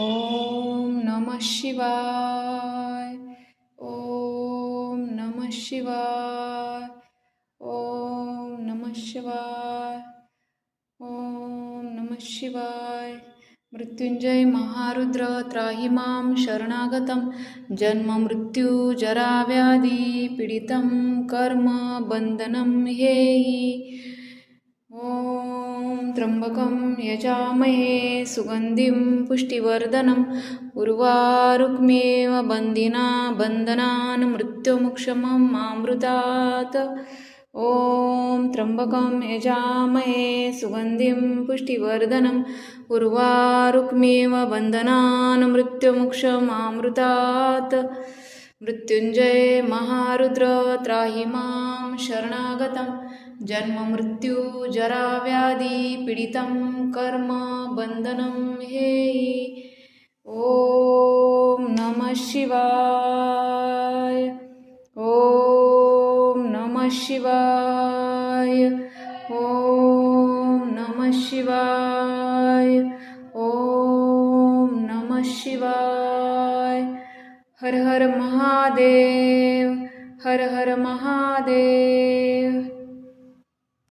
ॐ नमः शिवाय। ॐ नमः शिवाय। ॐ नमः शिवाय। ॐ नमः शिवाय। मृत्युंजय महारुद्र त्राहि मां शरणागतं जन्म मृत्यु जरा व्याधि पीडितं कर्म बन्धनं हेहि। ॐ त्र्यम्बकं यजामहे सुगन्धिं पुष्टिवर्धनम् उर्वारुकमेव बन्धनान् मृत्युमुक्षममामृतात्। ॐ त्र्यम्बकं यजामहे सुगन्धिं पुष्टिवर्धनम् उर्वारुकमेव बन्धनान् मृत्युमुक्षममामृतात्। मृत्युंजय महारुद्र त्राहि मां शरणागतं जन्म मृत्यु जरा व्याधि पीडितं कर्म बन्धनं हेहि। ॐ नमः शिवाय। ॐ नमः शिवाय। ॐ नमः शिवाय। ॐ नमः शिवाय। हर हर महादेव। हर हर महादेव।